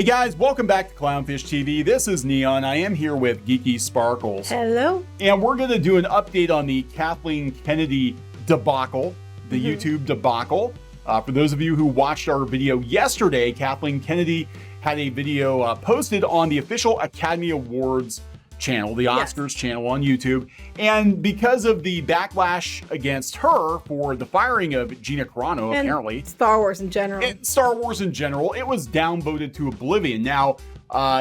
Hey guys, welcome back to Clownfish TV. This is Kneon. I am here with Geeky Sparkles. Hello. And we're going to do an update on the Kathleen Kennedy debacle, the YouTube debacle. For those of you who watched our video yesterday, Kathleen Kennedy had a video posted on the official Academy Awards channel, the Oscars channel on YouTube. And because of the backlash against her for the firing of Gina Carano, and apparently. Star Wars in general. It was downvoted to oblivion. Now,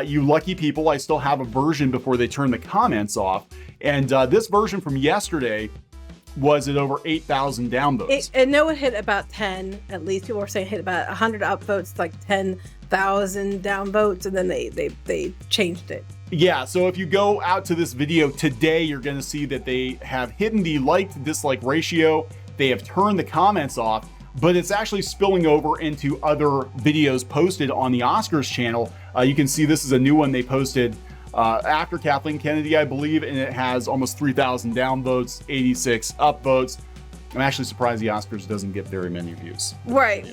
you lucky people, I still have a version before they turn the comments off. And this version from yesterday was at over 8,000 downvotes. I know it hit about 10, at least. People were saying it hit about 100 upvotes, like 10,000 downvotes, and then they changed it. Yeah, so if you go out to this video today, you're going to see that they have hidden the like to dislike ratio. They have turned the comments off, but it's actually spilling over into other videos posted on the Oscars channel. You can see this is a new one they posted after Kathleen Kennedy, I believe, and it has almost 3,000 downvotes, 86 upvotes. I'm actually surprised the Oscars doesn't get very many views. Right.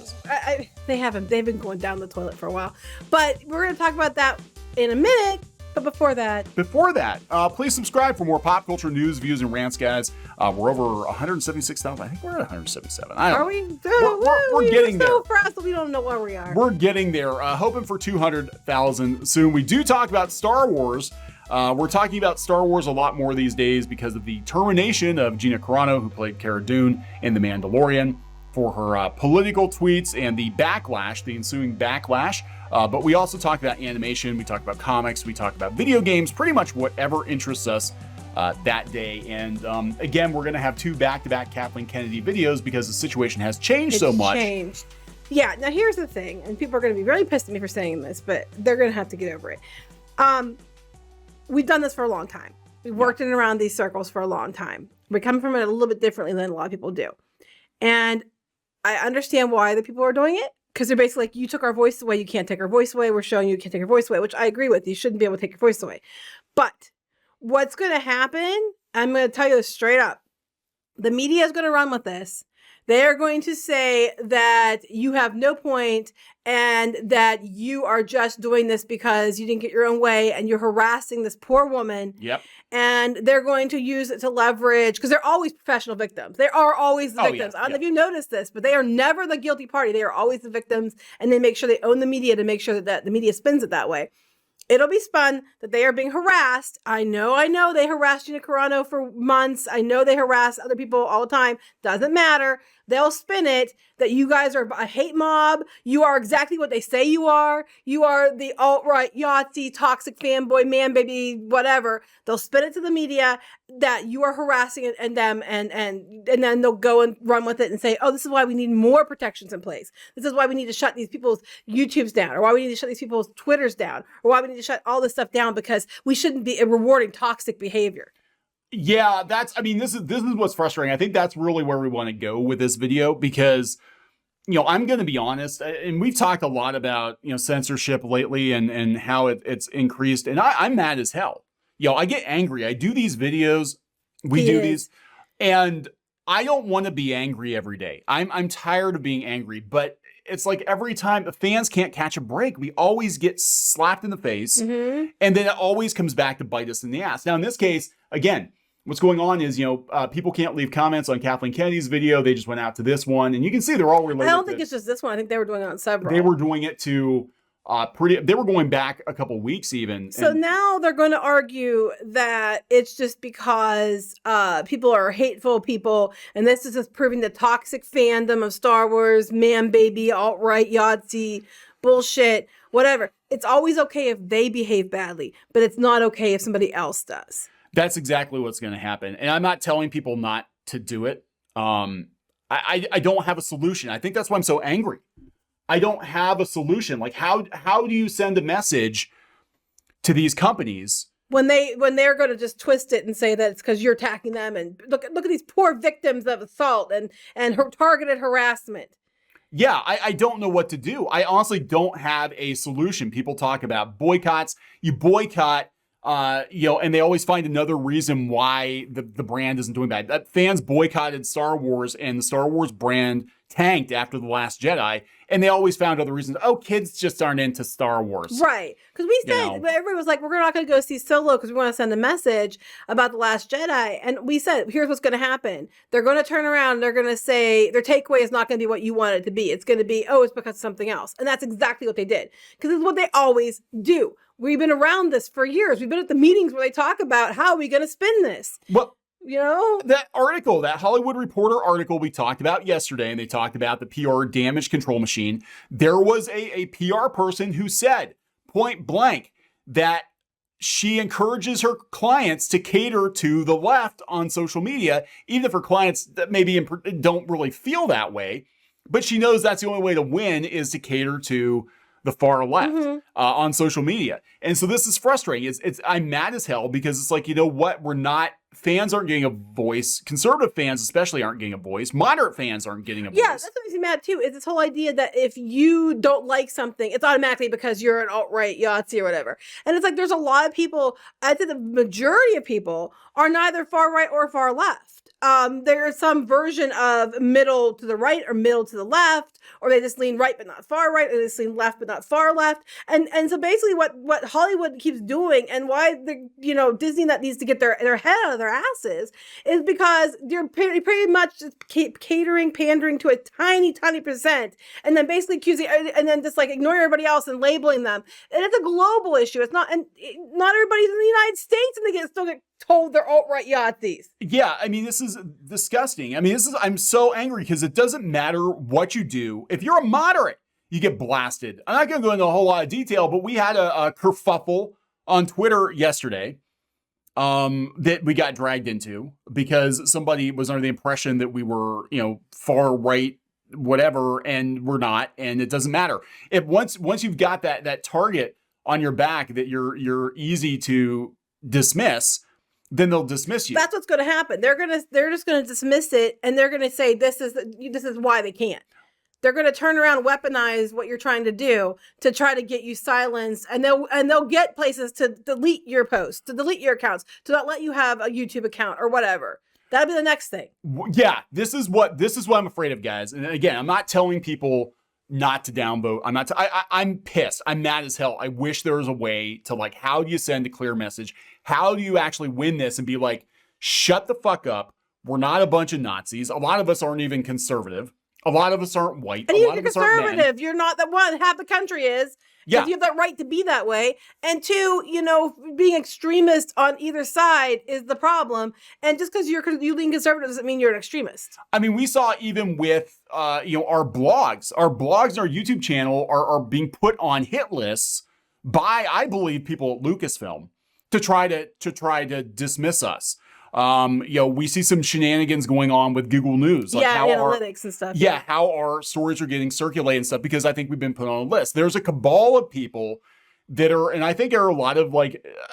They've been going down the toilet for a while. But we're going to talk about that in a minute. But before that, please subscribe for more pop culture news, views, and rants, guys. We're over 176,000. I think we're at 177. Are we? We're getting there. So fast that we don't know where we are. We're getting there. Hoping for 200,000 soon. We do talk about Star Wars. We're talking about Star Wars a lot more these days because of the termination of Gina Carano, who played Cara Dune in The Mandalorian, for her political tweets and the backlash, the ensuing backlash. But we also talk about animation, we talk about comics, we talk about video games, pretty much whatever interests us that day. And again, we're going to have two back-to-back Kathleen Kennedy videos because the situation has changed so much. Yeah, now here's the thing, and people are going to be really pissed at me for saying this, but they're going to have to get over it. We've done this for a long time. We've worked in and around these circles for a long time. We come from it a little bit differently than a lot of people do. And I understand why the people are doing it. Because they're basically like, you took our voice away, you can't take our voice away. We're showing you can't take your voice away, which I agree with. You shouldn't be able to take your voice away. But what's going to happen, I'm going to tell you this straight up. The media is going to run with this. They are going to say that you have no point and that you are just doing this because you didn't get your own way and you're harassing this poor woman. Yep. And they're going to use it to leverage, because they're always professional victims. They are always the victims. I don't know if you noticed this, but they are never the guilty party. They are always the victims, and they make sure they own the media to make sure that the media spins it that way. It'll be spun that they are being harassed. I know they harassed Gina Carano for months. I know they harass other people all the time. Doesn't matter. They'll spin it that you guys are a hate mob. You are exactly what they say you are. You are the alt-right, Yahtzee, toxic fanboy, man, baby, whatever. They'll spin it to the media that you are harassing them, and then they'll go and run with it and say, oh, this is why we need more protections in place. This is why we need to shut these people's YouTubes down, or why we need to shut these people's Twitters down, or why we need to shut all this stuff down because we shouldn't be rewarding toxic behavior. Yeah, this is what's frustrating. I think that's really where we want to go with this video because, I'm going to be honest, and we've talked a lot about, censorship lately and how it's increased, and I'm mad as hell. I get angry. I do these videos, we do these, and I don't want to be angry every day. I'm tired of being angry, but it's like every time the fans can't catch a break, we always get slapped in the face, and then it always comes back to bite us in the ass. Now, in this case, again, what's going on is, people can't leave comments on Kathleen Kennedy's video. They just went out to this one, and you can see they're all related. I don't think it's just this one. I think they were doing it on several. They were doing it to they were going back a couple weeks even. So now they're going to argue that it's just because people are hateful people, and this is just proving the toxic fandom of Star Wars, man, baby, alt-right, Yahtzee, bullshit, whatever. It's always okay if they behave badly, but it's not okay if somebody else does. That's exactly what's going to happen. And I'm not telling people not to do it. I don't have a solution. I think that's why I'm so angry. I don't have a solution. Like, how do you send a message to these companies when they're going to just twist it and say that it's because you're attacking them, and look at these poor victims of assault and her targeted harassment? Yeah, I don't know what to do. I honestly don't have a solution. People talk about boycotts. You boycott, and they always find another reason why the brand isn't doing bad. That fans boycotted Star Wars, and the Star Wars brand tanked after The Last Jedi, and they always found other reasons. Oh, kids just aren't into Star Wars. Right. Because we said, but everybody was like, we're not going to go see Solo because we want to send a message about The Last Jedi. And we said, here's what's going to happen. They're going to turn around and they're going to say, their takeaway is not going to be what you want it to be. It's going to be, oh, it's because of something else. And that's exactly what they did. Because it's what they always do. We've been around this for years. We've been at the meetings where they talk about how are we going to spin this. Well, you know, that article, that Hollywood Reporter article we talked about yesterday, and they talked about the PR damage control machine. There was a PR person who said point blank that she encourages her clients to cater to the left on social media, even if her clients that maybe don't really feel that way. But she knows that's the only way to win is to cater to the far left on social media. And so this is frustrating. I'm mad as hell because it's like, you know what? Fans aren't getting a voice. Conservative fans especially aren't getting a voice. Moderate fans aren't getting a voice. Yeah, that's what makes me mad too, is this whole idea that if you don't like something, it's automatically because you're an alt-right Yahtzee or whatever. And it's like there's a lot of people, I think the majority of people are neither far right or far left. There is some version of middle to the right or middle to the left, or they just lean right but not far right, or they just lean left but not far left. And so basically what Hollywood keeps doing and why the Disney that needs to get their head out of their asses is because they're pretty much just pandering to a tiny percent, and then basically accusing and then just like ignoring everybody else and labeling them. And it's a global issue. It's not, and not everybody's in the United States and they still get told they're alt-right Yahtzees. Yeah, I mean, this is disgusting. I mean, I'm so angry because it doesn't matter what you do. If you're a moderate, you get blasted. I'm not going to go into a whole lot of detail, but we had a kerfuffle on Twitter yesterday that we got dragged into because somebody was under the impression that we were, far right, whatever, and we're not, and it doesn't matter. If once you've got that target on your back that you're easy to dismiss, then they'll dismiss you. That's what's going to happen. They're just going to dismiss it, and they're going to say this is why they can't. They're going to turn around, weaponize what you're trying to do to try to get you silenced, and they'll get places to delete your posts, to delete your accounts, to not let you have a YouTube account or whatever. That'll be the next thing. Yeah, this is what I'm afraid of, guys. And again, I'm not telling people not to downvote. I'm pissed. I'm mad as hell. I wish there was a way to how do you send a clear message? How do you actually win this and be like, shut the fuck up. We're not a bunch of Nazis. A lot of us aren't even conservative. A lot of us aren't white. And a even lot if of you're us aren't men. conservative, you're not the one. Half the country is. Yeah. You have that right to be that way. And two, being extremist on either side is the problem. And just because you lean conservative doesn't mean you're an extremist. I mean, we saw even with, our blogs. Our blogs and our YouTube channel are being put on hit lists by, I believe, people at Lucasfilm to try to dismiss us. We see some shenanigans going on with Google News. Analytics and stuff. Yeah, how our stories are getting circulated and stuff, because I think we've been put on a list. There's a cabal of people that are, and I think there are a lot of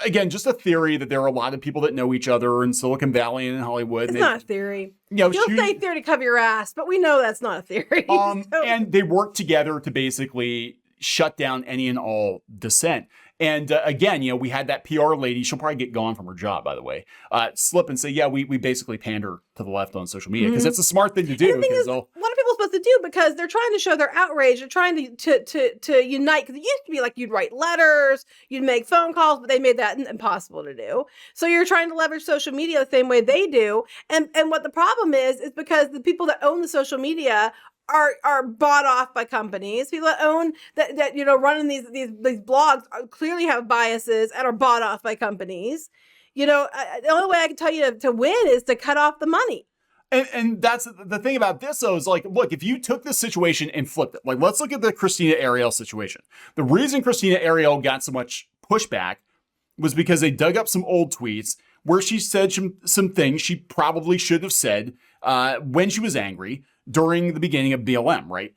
again, just a theory that there are a lot of people that know each other in Silicon Valley and in Hollywood. It's not a theory. You'll say theory to cover your ass, but we know that's not a theory. And they work together to basically shut down any and all dissent. And again, we had that PR lady, she'll probably get gone from her job, by the way, slip and say, yeah, we basically pander to the left on social media because it's a smart thing to do. And the thing is, what are people supposed to do? Because they're trying to show their outrage. They're trying to unite. Because it used to be you'd write letters, you'd make phone calls, but they made that impossible to do. So you're trying to leverage social media the same way they do. And what the problem is because the people that own the social media are bought off by companies. People that own that running these blogs clearly have biases and are bought off by companies. The only way I can tell you to win is to cut off the money. And that's the thing about this, though, is look, if you took this situation and flipped it, let's look at the Christina Ariel situation. The reason Christina Ariel got so much pushback was because they dug up some old tweets where she said some things she probably should have said when she was angry during the beginning of BLM, right?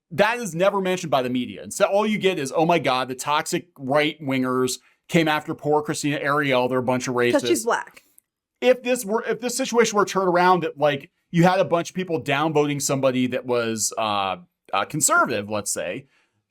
That is never mentioned by the media. And so all you get is, oh my God, the toxic right-wingers came after poor Christina Ariel. They're a bunch of racists. Because she's black. If this situation were turned around that you had a bunch of people downvoting somebody that was conservative, let's say,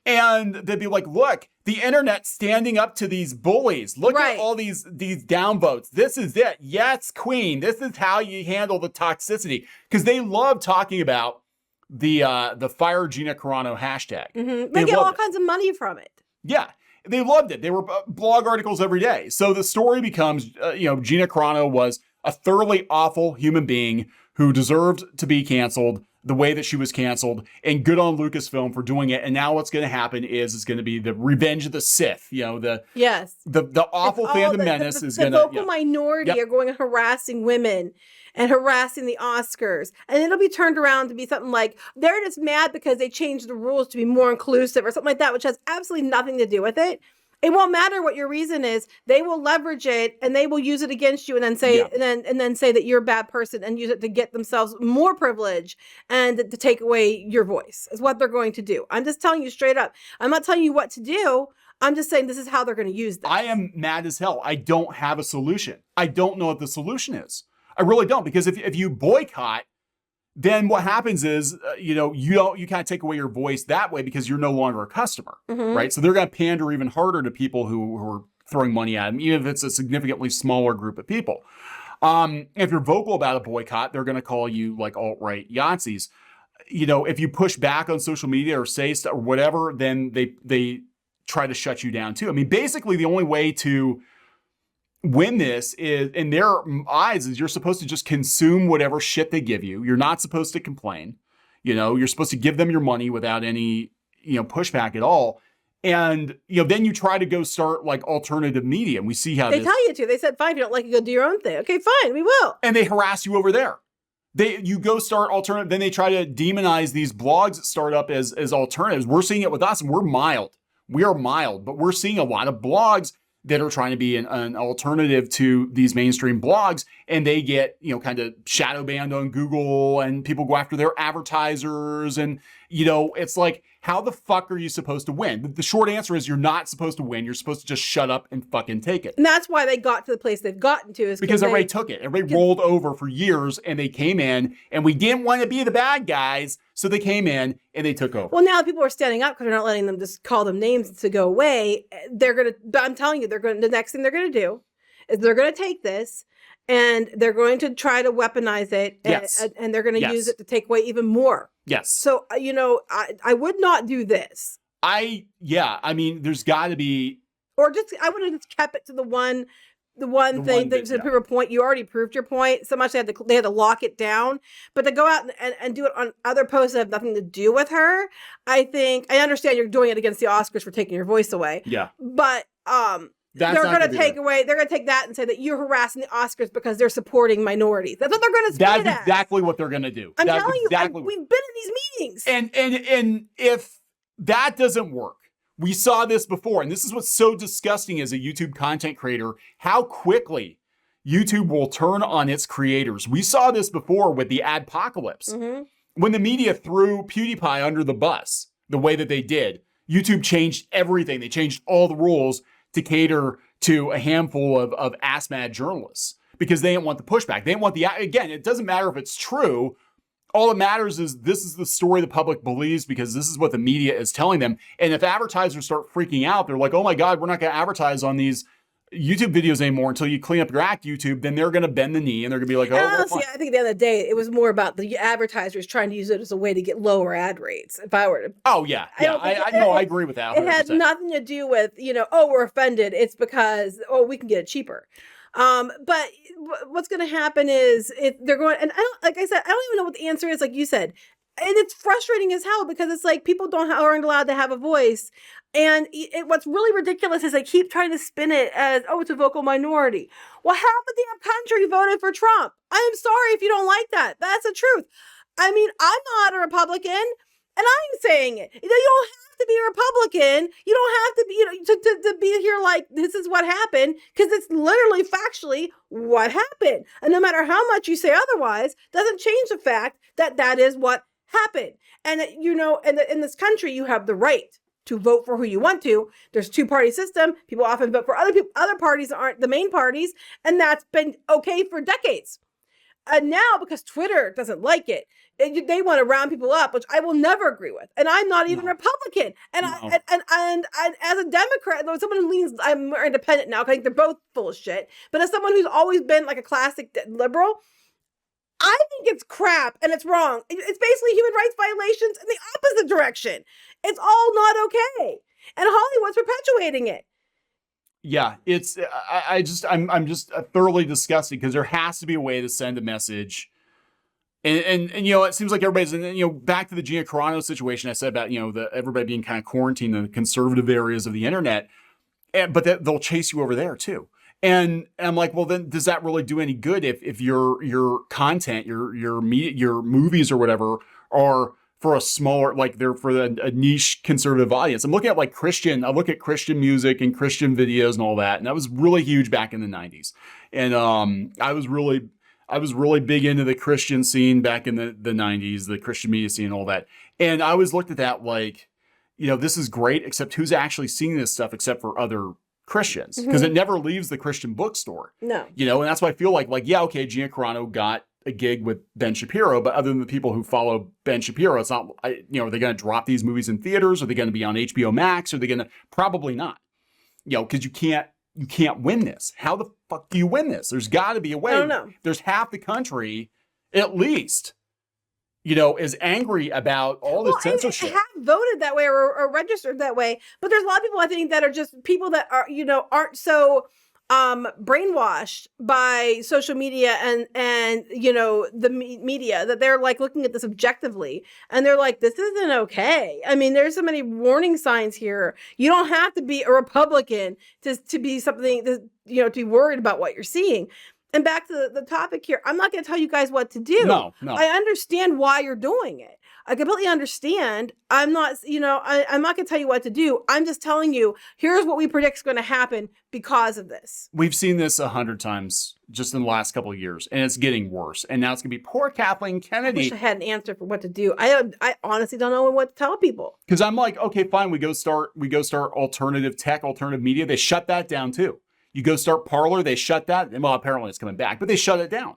and they'd be like, look, the internet standing up to these bullies. Look at all these downvotes. This is it. Yes, queen. This is how you handle the toxicity. Because they love talking about the Fire Gina Carano hashtag. They get all kinds of money from it. Yeah. They loved it. They were blog articles every day. So the story becomes, Gina Carano was a thoroughly awful human being who deserved to be canceled the way that she was canceled, and good on Lucasfilm for doing it. And now what's going to happen is it's going to be the revenge of the Sith. The awful Phantom Menace is going to... The vocal minority are going and harassing women and harassing the Oscars. And it'll be turned around to be something like, they're just mad because they changed the rules to be more inclusive or something like that, which has absolutely nothing to do with it. It won't matter what your reason is. They will leverage it and they will use it against you and then say and then say that you're a bad person and use it to get themselves more privilege and to take away your voice. Is what they're going to do. I'm just telling you straight up. I'm not telling you what to do. I'm just saying this is how they're going to use this. I am mad as hell. I don't have a solution. I don't know what the solution is. I really don't, because if you boycott, then what happens is, you kind of take away your voice that way because you're no longer a customer, right? So they're going to pander even harder to people who are throwing money at them, even if it's a significantly smaller group of people. If you're vocal about a boycott, they're going to call you like alt-right Yahtzees. If you push back on social media or say stuff or whatever, then they try to shut you down too. I mean, basically the only way to win this is, in their eyes, is you're supposed to just consume whatever shit they give you. You're not supposed to complain. You're supposed to give them your money without any, pushback at all. And, then you try to go start like alternative media. And we see how they tell you to. They said, fine, if you don't like it, go do your own thing. Okay, fine, we will. And they harass you over there. You go start alternative, then they try to demonize these blogs that start up as alternatives. We're seeing it with us, and we're mild. We are mild, but we're seeing a lot of blogs that are trying to be an alternative to these mainstream blogs, and they get, kind of shadow banned on Google, and people go after their advertisers, and, it's like, how the fuck are you supposed to win? The short answer is you're not supposed to win. You're supposed to just shut up and fucking take it. And that's why they got to the place they've gotten to, is because everybody took it. Everybody rolled over for years, and they came in, and we didn't want to be the bad guys, so they came in and they took over. Well, now people are standing up because they're not letting them just call them names to go away. I'm telling you, the next thing they're gonna do is they're gonna take this and they're going to try to weaponize it, and they're going to use it to take away even more. Yes. So, I would not do this. I mean, there's got to be, or I would have just kept it to the one thing that to prove a point. You already proved your point so much they had to lock it down. But to go out and do it on other posts that have nothing to do with her, I understand you're doing it against the Oscars for taking your voice away. Yeah. But they're going to take that and say that you're harassing the Oscars because they're supporting minorities. That's what they're going to spin it as. That's exactly what they're going to do. I'm telling you, we've been in these meetings. And if that doesn't work, we saw this before, and this is what's so disgusting as a YouTube content creator, how quickly YouTube will turn on its creators. We saw this before with the adpocalypse. When the media threw PewDiePie under the bus the way that they did, YouTube changed everything. They changed all the rules to cater to a handful of ass-mad journalists because they didn't want the pushback. They didn't want again, it doesn't matter if it's true. All that matters is this is the story the public believes because this is what the media is telling them. And if advertisers start freaking out, they're like, oh my God, we're not going to advertise on these YouTube videos anymore until you clean up your act, YouTube. Then they're going to bend the knee and they're going to be like, honestly, I think at the end of the day, it was more about the advertisers trying to use it as a way to get lower ad rates. If I were to. Oh, yeah. I agree with that. 100%. It had nothing to do with, we're offended. It's because, we can get it cheaper. But what's going to happen is if they're going, and like I said, I don't even know what the answer is, like you said. And it's frustrating as hell because it's like people aren't allowed to have a voice. And what's really ridiculous is they keep trying to spin it as, it's a vocal minority. Well, half the damn country voted for Trump. I am sorry if you don't like that. That's the truth. I mean, I'm not a Republican, and I'm saying it. You don't have to be a Republican. You don't have to be, to be here like this is what happened, because it's literally factually what happened. And no matter how much you say otherwise, doesn't change the fact that that is what happened. And in this country, you have the right to vote for who you want to. There's a two-party system. People often vote for other people. Other parties aren't the main parties, and that's been okay for decades. And now, because Twitter doesn't like it, they want to round people up, which I will never agree with. And I'm not even Republican. And and as a Democrat, though, someone who leans, I'm more independent now, because I think they're both full of shit. But as someone who's always been like a classic liberal, I think it's crap and it's wrong. It's basically human rights violations in the opposite direction. It's all not okay. And Hollywood's perpetuating it. Yeah, it's, I'm just thoroughly disgusted because there has to be a way to send a message. And you know, it seems like everybody's, and you know, back to the Gina Carano situation I said about, you know, everybody being kind of quarantined in the conservative areas of the internet, but they'll chase you over there too. And I'm like, well, then does that really do any good if your content, your media, your movies or whatever are for a smaller, like they're for a niche conservative audience? I'm looking at like I look at Christian music and Christian videos and all that. And that was really huge back in the 90s. And I was really big into the Christian scene back in the 90s, the Christian media scene and all that. And I always looked at that like, you know, this is great, except who's actually seeing this stuff except for other Christians? Because it never leaves the Christian bookstore. No. You know, and that's why I feel like, yeah, okay, Gina Carano got a gig with Ben Shapiro, but other than the people who follow Ben Shapiro, it's not, you know, are they going to drop these movies in theaters? Are they going to be on HBO Max? Are they going to? Probably not. You know, because you can't win this. How the fuck do you win this? There's got to be a way. I don't know. There's half the country, at least, you know, is angry about all this censorship. I have voted that way or registered that way, but there's a lot of people I think that are just people that are, you know, aren't so brainwashed by social media and you know, the media, that they're like looking at this objectively and they're like, this isn't okay. I mean, there's so many warning signs here. You don't have to be a Republican to be something that, you know, to be worried about what you're seeing. And back to the topic here, I'm not going to tell you guys what to do. No. I understand why you're doing it. I completely understand. I'm not, you know, I'm not going to tell you what to do. I'm just telling you, here's what we predict is going to happen because of this. We've seen this 100 times just in the last couple of years, and it's getting worse. And now it's going to be poor Kathleen Kennedy. I wish I had an answer for what to do. I honestly don't know what to tell people. Because I'm like, okay, fine. We go start alternative tech, alternative media. They shut that down too. You go start Parler, they shut that. Well, apparently it's coming back, but they shut it down.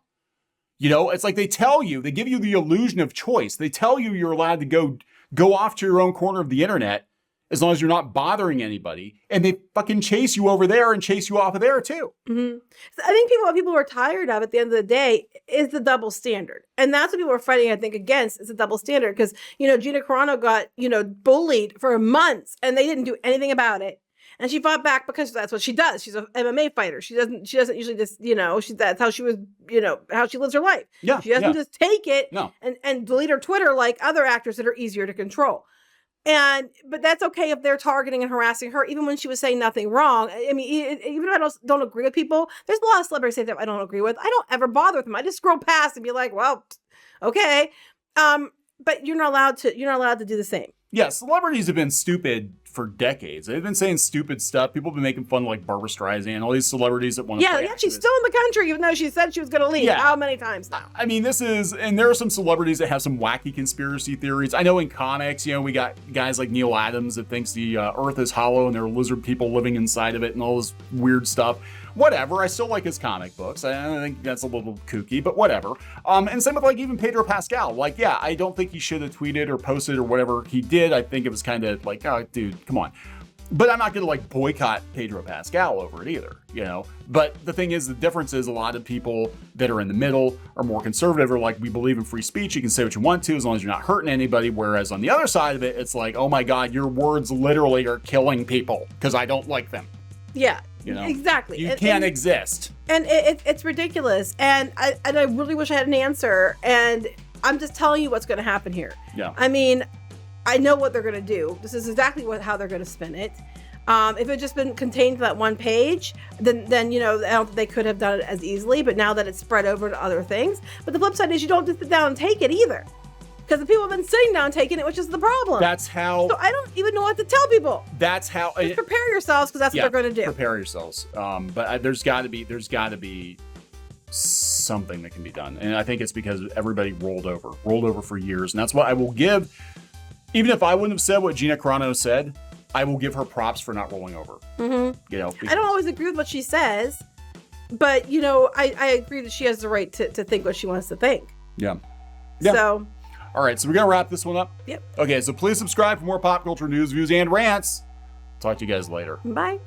You know, it's like they give you the illusion of choice. They tell you you're allowed to go off to your own corner of the internet as long as you're not bothering anybody. And they fucking chase you over there and chase you off of there too. Mm-hmm. So I think what people are tired of at the end of the day is the double standard. And that's what people are fighting, I think, against, is the double standard. Because, you know, Gina Carano got, you know, bullied for months and they didn't do anything about it. And she fought back because that's what she does. She's an MMA fighter. She doesn't usually just, you know, that's how she was, you know, how she lives her life. Yeah. She doesn't just take it No. and delete her Twitter like other actors that are easier to control. But that's okay if they're targeting and harassing her, even when she was saying nothing wrong. I mean, even if I don't agree with people, there's a lot of celebrities that I don't agree with. I don't ever bother with them. I just scroll past and be like, well, okay. But you're not allowed to do the same. Yeah, celebrities have been stupid for decades. They've been saying stupid stuff. People have been making fun of like Barbara Streisand, all these celebrities that want to play she's still in the country, even though she said she was going to leave. Yeah. How many times now? I mean, and there are some celebrities that have some wacky conspiracy theories. I know in comics, you know, we got guys like Neil Adams that thinks the earth is hollow and there are lizard people living inside of it and all this weird stuff. Whatever. I still like his comic books. I think that's a little kooky, but whatever. And same with like even Pedro Pascal. Like, yeah, I don't think he should have tweeted or posted or whatever he did. I think it was kind of like, oh, dude, come on. But I'm not going to like boycott Pedro Pascal over it either, you know? But the thing is, the difference is a lot of people that are in the middle are more conservative, or like, we believe in free speech. You can say what you want to as long as you're not hurting anybody. Whereas on the other side of it, it's like, oh my God, your words literally are killing people because I don't like them. Yeah, you know? Exactly. You can't exist. And it's ridiculous. And I really wish I had an answer. And I'm just telling you what's going to happen here. Yeah. I mean, I know what they're going to do. This is exactly how they're going to spin it. If it had just been contained to that one page, then you know, I don't think they could have done it as easily. But now that it's spread over to other things. But the flip side is you don't just sit down and take it either. Because the people have been sitting down taking it, which is the problem. That's how. So I don't even know what to tell people. That's how. Just prepare yourselves, because that's what they're going to do. Prepare yourselves. But there's got to be something that can be done, and I think it's because everybody rolled over for years, and that's what I will give. Even if I wouldn't have said what Gina Carano said, I will give her props for not rolling over. Mm-hmm. You know, I don't always agree with what she says, but you know, I agree that she has the right to think what she wants to think. Yeah. So. All right, so we're going to wrap this one up? Yep. Okay, so please subscribe for more pop culture news, views, and rants. Talk to you guys later. Bye.